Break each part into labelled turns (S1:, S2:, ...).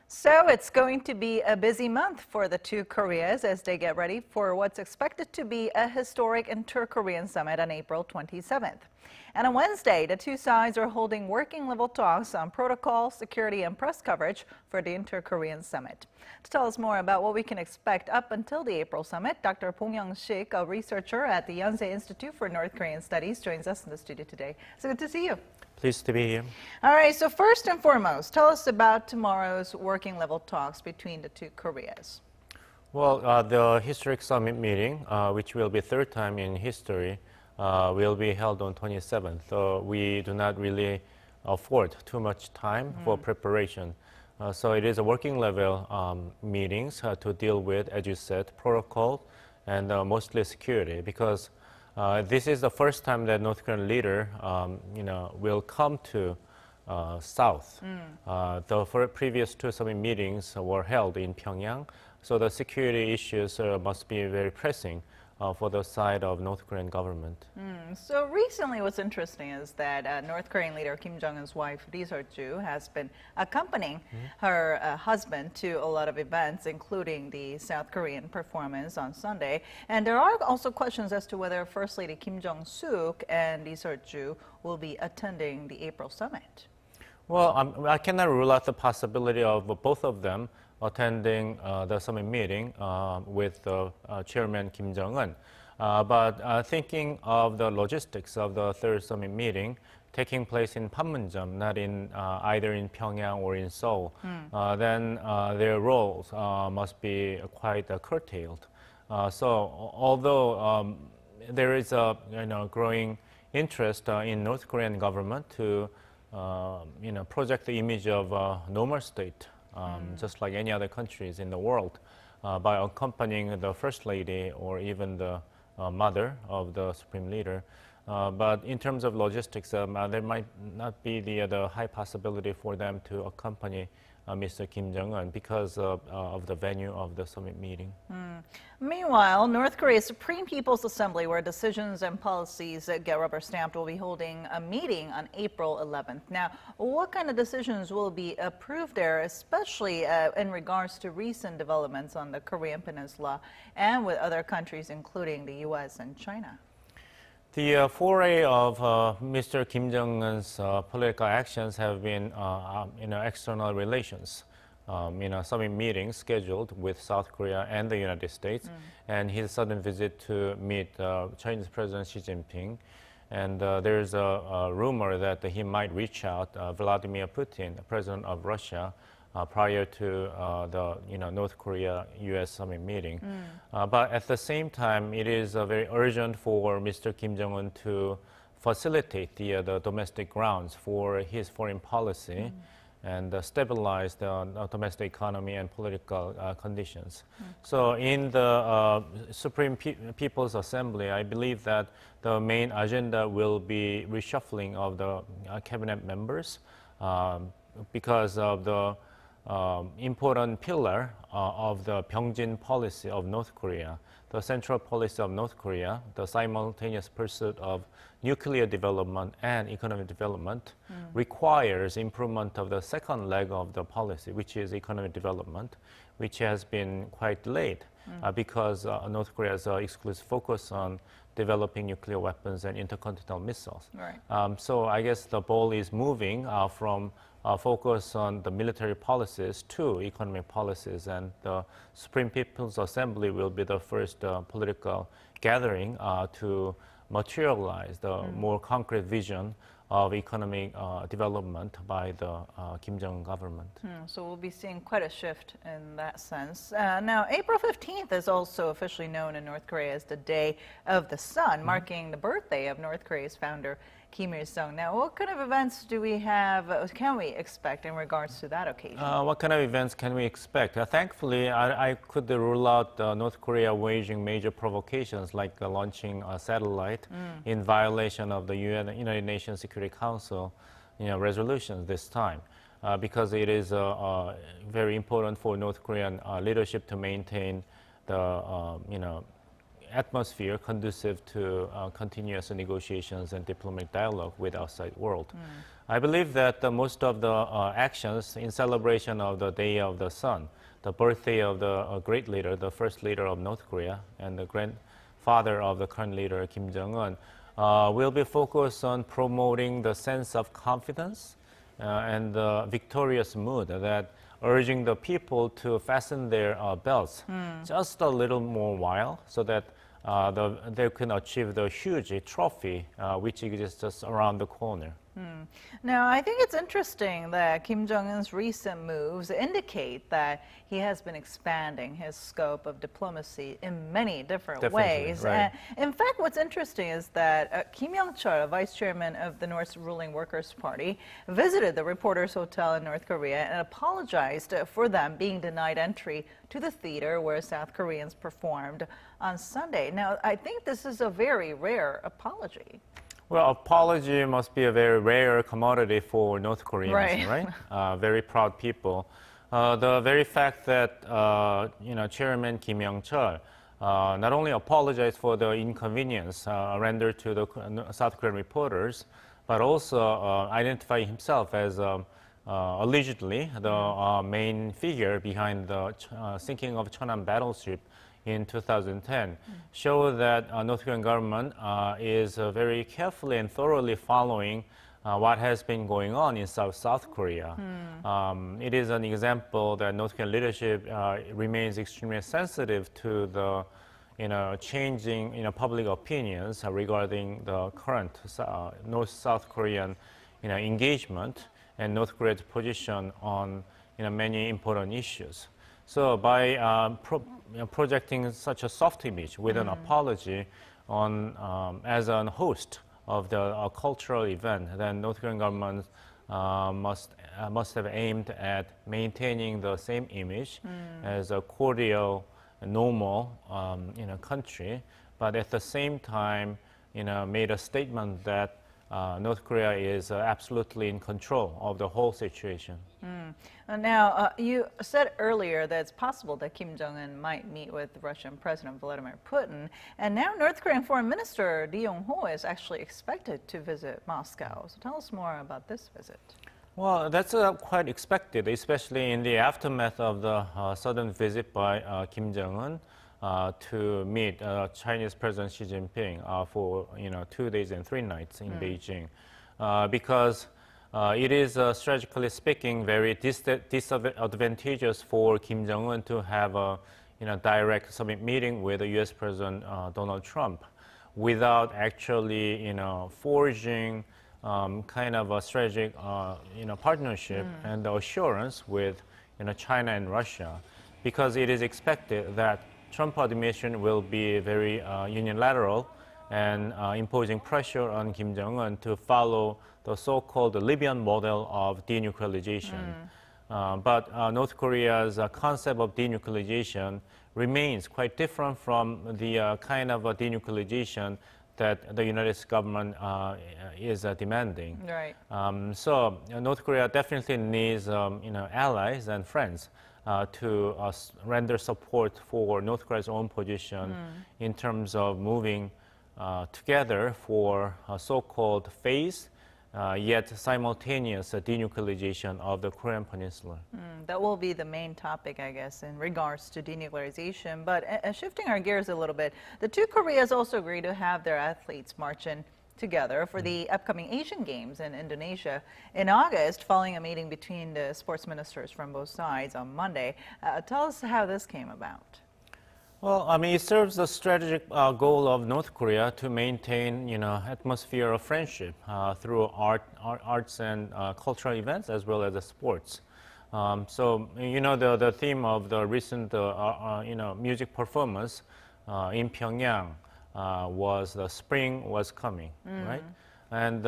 S1: So it's going to be a busy month for the two Koreas as they get ready for what's expected to be a historic inter-Korean summit on April 27th. And on Wednesday, the two sides are holding working-level talks on protocol, security, and press coverage for the inter-Korean summit. To tell us more about what we can expect up until the April summit, Dr. Bong Young-shik, a researcher at the Yonsei Institute for North Korean Studies, joins us in the studio today. So good to see you.
S2: Pleased to be here.
S1: All right, so first and foremost, tell us about tomorrow's working-level talks between the two Koreas.
S2: Well, the historic summit meeting, which will be third time in history, will be held on 27th. So we do not really afford too much time for preparation. So it is a working level meetings to deal with, as you said, protocol and mostly security, because this is the first time that North Korean leader, will come to South. The previous two summit meetings were held in Pyongyang, so the security issues must be very pressing for the side of North Korean government.
S1: So recently what's interesting is that North Korean leader Kim Jong-un's wife, Lee Seol-ju, has been accompanying her husband to a lot of events, including the South Korean performance on Sunday. And there are also questions as to whether First Lady Kim Jong-sook and Lee Seol-ju will be attending the April summit.
S2: Well, I cannot rule out the possibility of both of them attending the summit meeting with Chairman Kim Jong-un. But thinking of the logistics of the third summit meeting taking place in Panmunjom, not in either in Pyongyang or in Seoul, then their roles must be quite curtailed. So although there is a growing interest in North Korean government to project the image of a normal state, just like any other countries in the world, by accompanying the First Lady or even the mother of the Supreme Leader. But in terms of logistics, there might not be the high possibility for them to accompany Mr. Kim Jong-un because of the venue of the summit meeting.
S1: Meanwhile, North Korea's Supreme People's Assembly, where decisions and policies get rubber stamped, will be holding a meeting on April 11th. Now, what kind of decisions will be approved there, especially in regards to recent developments on the Korean Peninsula and with other countries, including the U.S. and China?
S2: The foray of Mr. Kim Jong-un's political actions have been, external relations. Summit meetings scheduled with South Korea and the United States, and his sudden visit to meet Chinese President Xi Jinping. And there's a rumor that he might reach out Vladimir Putin, the president of Russia, prior to the North Korea-U.S. summit meeting. But at the same time, it is very urgent for Mr. Kim Jong-un to facilitate the domestic grounds for his foreign policy and stabilize the domestic economy and political conditions. So in the Supreme People's Assembly, I believe that the main agenda will be reshuffling of the cabinet members because of the important pillar of the Pyeongjin policy of North Korea, the central policy of North Korea, the simultaneous pursuit of nuclear development and economic development requires improvement of the second leg of the policy, which is economic development, which has been quite delayed because North Korea has exclusive focus on developing nuclear weapons and intercontinental missiles.
S1: Right.
S2: So I guess the ball is moving from focus on the military policies to economic policies, and the Supreme People's Assembly will be the first political gathering to materialize the more concrete vision of economic development by the Kim Jong-un government.
S1: So we'll be seeing quite a shift in that sense. Now, April 15th is also officially known in North Korea as the Day of the Sun, marking the birthday of North Korea's founder, Kim Il-sung. Now, what kind of events can we expect in regards to that occasion?
S2: What kind of events can we expect? Thankfully, I could rule out North Korea waging major provocations like launching a satellite in violation of the United Nations Security Council resolutions this time. Because it is very important for North Korean leadership to maintain the atmosphere conducive to continuous negotiations and diplomatic dialogue with outside world. I believe that most of the actions in celebration of the Day of the Sun, the birthday of the great leader, the first leader of North Korea, and the grandfather of the current leader, Kim Jong-un, will be focused on promoting the sense of confidence and the victorious mood that urging the people to fasten their belts just a little more while so that they can achieve the huge trophy which exists just around the corner.
S1: Now, I think it's interesting that Kim Jong-un's recent moves indicate that he has been expanding his scope of diplomacy in many different ways.
S2: Right.
S1: In fact, what's interesting is that Kim Young-shik, vice chairman of the North's ruling Workers' Party, visited the Reporters Hotel in North Korea and apologized for them being denied entry to the theater where South Koreans performed on Sunday. Now, I think this is a very rare apology.
S2: Well, apology must be a very rare commodity for North Koreans, right? Very proud people. The very fact that Chairman Kim Young-chul not only apologized for the inconvenience rendered to the South Korean reporters, but also identify himself as allegedly the main figure behind the sinking of Cheonan battleship in 2010, show that North Korean government is very carefully and thoroughly following what has been going on in South Korea. It is an example that North Korean leadership remains extremely sensitive to the changing public opinions regarding the current North-South Korean engagement and North Korea's position on many important issues. So by projecting such a soft image with an apology on as a host of the cultural event, then North Korean government must have aimed at maintaining the same image as a cordial, normal country, but at the same time made a statement that North Korea is absolutely in control of the whole situation.
S1: Now, you said earlier that it's possible that Kim Jong-un might meet with Russian President Vladimir Putin, and now North Korean Foreign Minister Lee Yong-ho is actually expected to visit Moscow. So tell us more about this visit.
S2: Well, that's quite expected, especially in the aftermath of the sudden visit by Kim Jong-un to meet Chinese President Xi Jinping for 2 days and 3 nights in Beijing, because it is strategically speaking very disadvantageous for Kim Jong-un to have a direct summit meeting with the U.S. President Donald Trump without actually forging kind of a strategic partnership and assurance with China and Russia, because it is expected that Trump administration will be very unilateral and imposing pressure on Kim Jong-un to follow the so-called Libyan model of denuclearization. But North Korea's concept of denuclearization remains quite different from the kind of denuclearization that the United States government is demanding.
S1: Right.
S2: So North Korea definitely needs allies and friends to render support for North Korea's own position in terms of moving together for a so-called phased yet simultaneous denuclearization of the Korean Peninsula.
S1: That will be the main topic, I guess, in regards to denuclearization. But shifting our gears a little bit, the two Koreas also agreed to have their athletes march in together for the upcoming Asian Games in Indonesia in August, following a meeting between the sports ministers from both sides on Monday. Tell us how this came about.
S2: Well, I mean, it serves the strategic goal of North Korea to maintain, atmosphere of friendship through arts and cultural events as well as the sports. So, the theme of the recent, music performance in Pyongyang was the spring was coming, right? And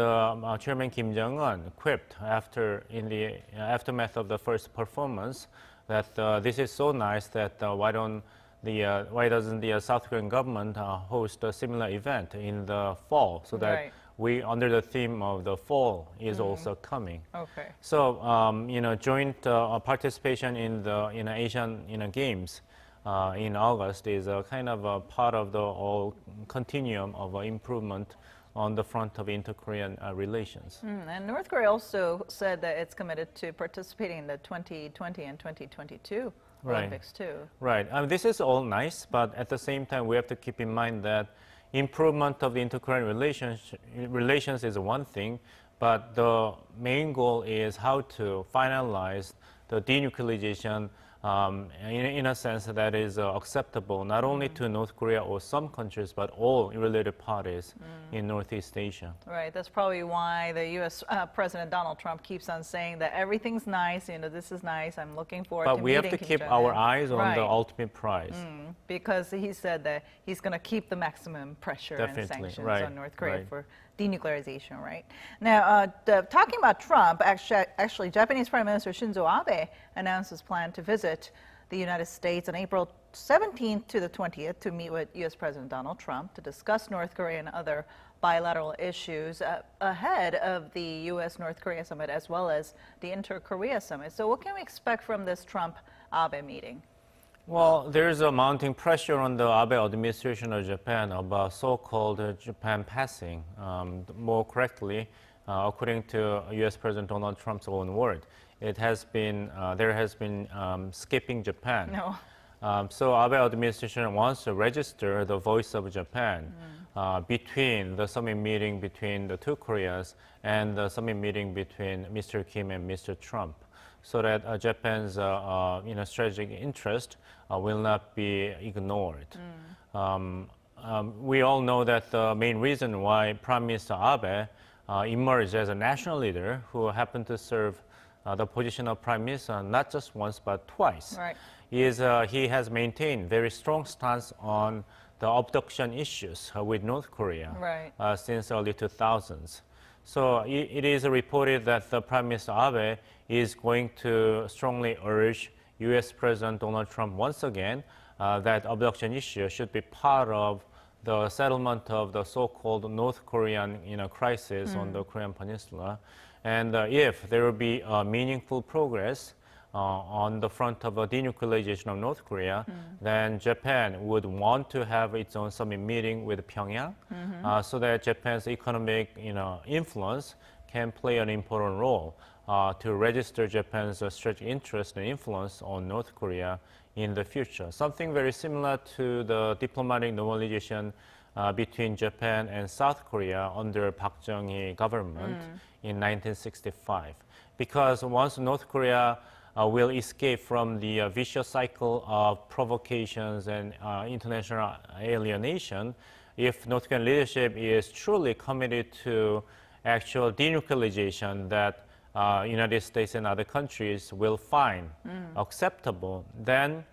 S2: Chairman Kim Jong-un quipped in the aftermath of the first performance that this is so nice that why doesn't the South Korean government host a similar event in the fall, so that we, under the theme of the fall, is also coming.
S1: Okay.
S2: So, joint participation in the Asian Games in August is a kind of a part of the whole continuum of improvement on the front of inter-Korean relations.
S1: And North Korea also said that it's committed to participating in the 2020 and 2022 Olympics too.
S2: Right. This is all nice, but at the same time, we have to keep in mind that improvement of the inter-Korean relations is one thing, but the main goal is how to finalize the denuclearization in a sense that is acceptable not only to North Korea or some countries, but all related parties in Northeast Asia.
S1: Right. That's probably why the U.S. President Donald Trump keeps on saying that everything's nice. You know, this is nice. I'm looking forward to
S2: meeting But we have to
S1: Kim
S2: keep
S1: Jong-un.
S2: our eyes on the ultimate prize.
S1: Because he said that he's going to keep the maximum pressure and sanctions on North Korea for denuclearization, right? Now, talking about Trump, actually, Japanese Prime Minister Shinzo Abe announced his plan to visit the United States on April 17th to the 20th to meet with U.S. President Donald Trump to discuss North Korea and other bilateral issues ahead of the U.S.-North Korea summit as well as the Inter-Korea summit. So what can we expect from this Trump-Abe meeting?
S2: Well, there's a mounting pressure on the Abe administration of Japan about so-called Japan passing. More correctly, according to U.S. President Donald Trump's own word, there has been skipping Japan.
S1: No.
S2: So Abe administration wants to register the voice of Japan between the summit meeting between the two Koreas and the summit meeting between Mr. Kim and Mr. Trump, so that Japan's strategic interest will not be ignored. We all know that the main reason why Prime Minister Abe emerged as a national leader who happened to serve the position of Prime Minister not just once but twice is he has maintained very strong stance on the abduction issues with North Korea since early 2000s. So it is reported that the Prime Minister Abe is going to strongly urge U.S. President Donald Trump once again that abduction issue should be part of the settlement of the so-called North Korean crisis on the Korean Peninsula. And if there will be meaningful progress on the front of a denuclearization of North Korea, then Japan would want to have its own summit meeting with Pyongyang so that Japan's economic influence can play an important role to register Japan's strategic interest and influence on North Korea in the future. Something very similar to the diplomatic normalization between Japan and South Korea under Park Chung-hee government in 1965. Because once North Korea will escape from the vicious cycle of provocations and international alienation, if North Korean leadership is truly committed to actual denuclearization that United States and other countries will find acceptable, then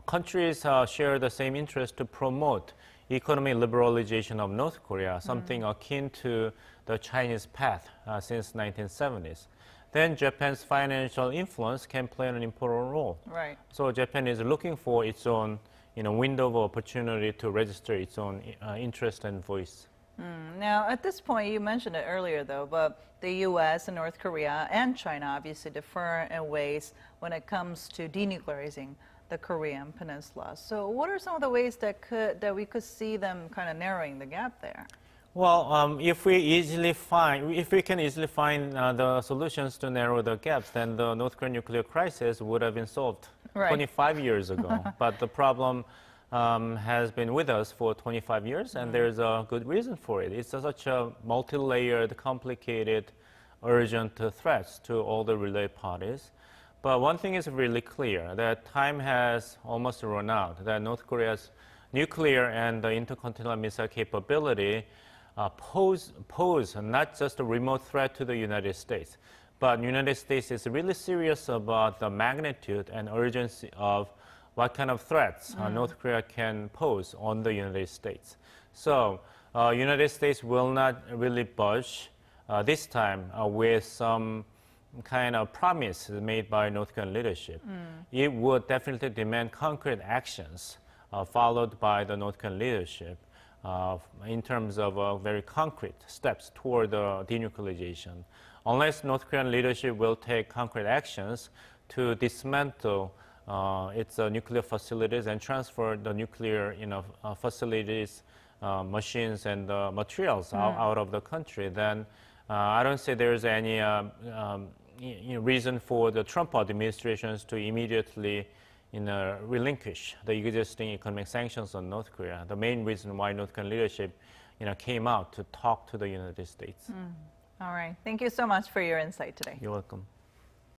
S2: countries share the same interest to promote economic liberalization of North Korea, something akin to the Chinese path since 1970s. Then Japan's financial influence can play an important role. So Japan is looking for its own window of opportunity to register its own interest and voice.
S1: Now, at this point, you mentioned it earlier, though, but the U.S. and North Korea and China obviously differ in ways when it comes to denuclearizing the Korean Peninsula. So what are some of the ways that we could see them kind of narrowing the gap there?
S2: Well, if we can easily find the solutions to narrow the gaps, then the North Korean nuclear crisis would have been solved 25 years ago. But the problem has been with us for 25 years, and there's a good reason for it. It's such a multi-layered, complicated, urgent threats to all the related parties. But one thing is really clear, that time has almost run out, that North Korea's nuclear and the intercontinental missile capability pose not just a remote threat to the United States, but the United States is really serious about the magnitude and urgency of what kind of threats North Korea can pose on the United States. So United States will not really budge this time with some kind of promise made by North Korean leadership. It would definitely demand concrete actions followed by the North Korean leadership in terms of very concrete steps toward denuclearization. Unless North Korean leadership will take concrete actions to dismantle its nuclear facilities and transfer the nuclear facilities, machines, and materials out of the country, then I don't see there's any reason for the Trump administrations to immediately relinquish the existing economic sanctions on North Korea. The main reason why North Korean leadership came out to talk to the United States.
S1: All right. Thank you so much for your insight today.
S2: You're welcome.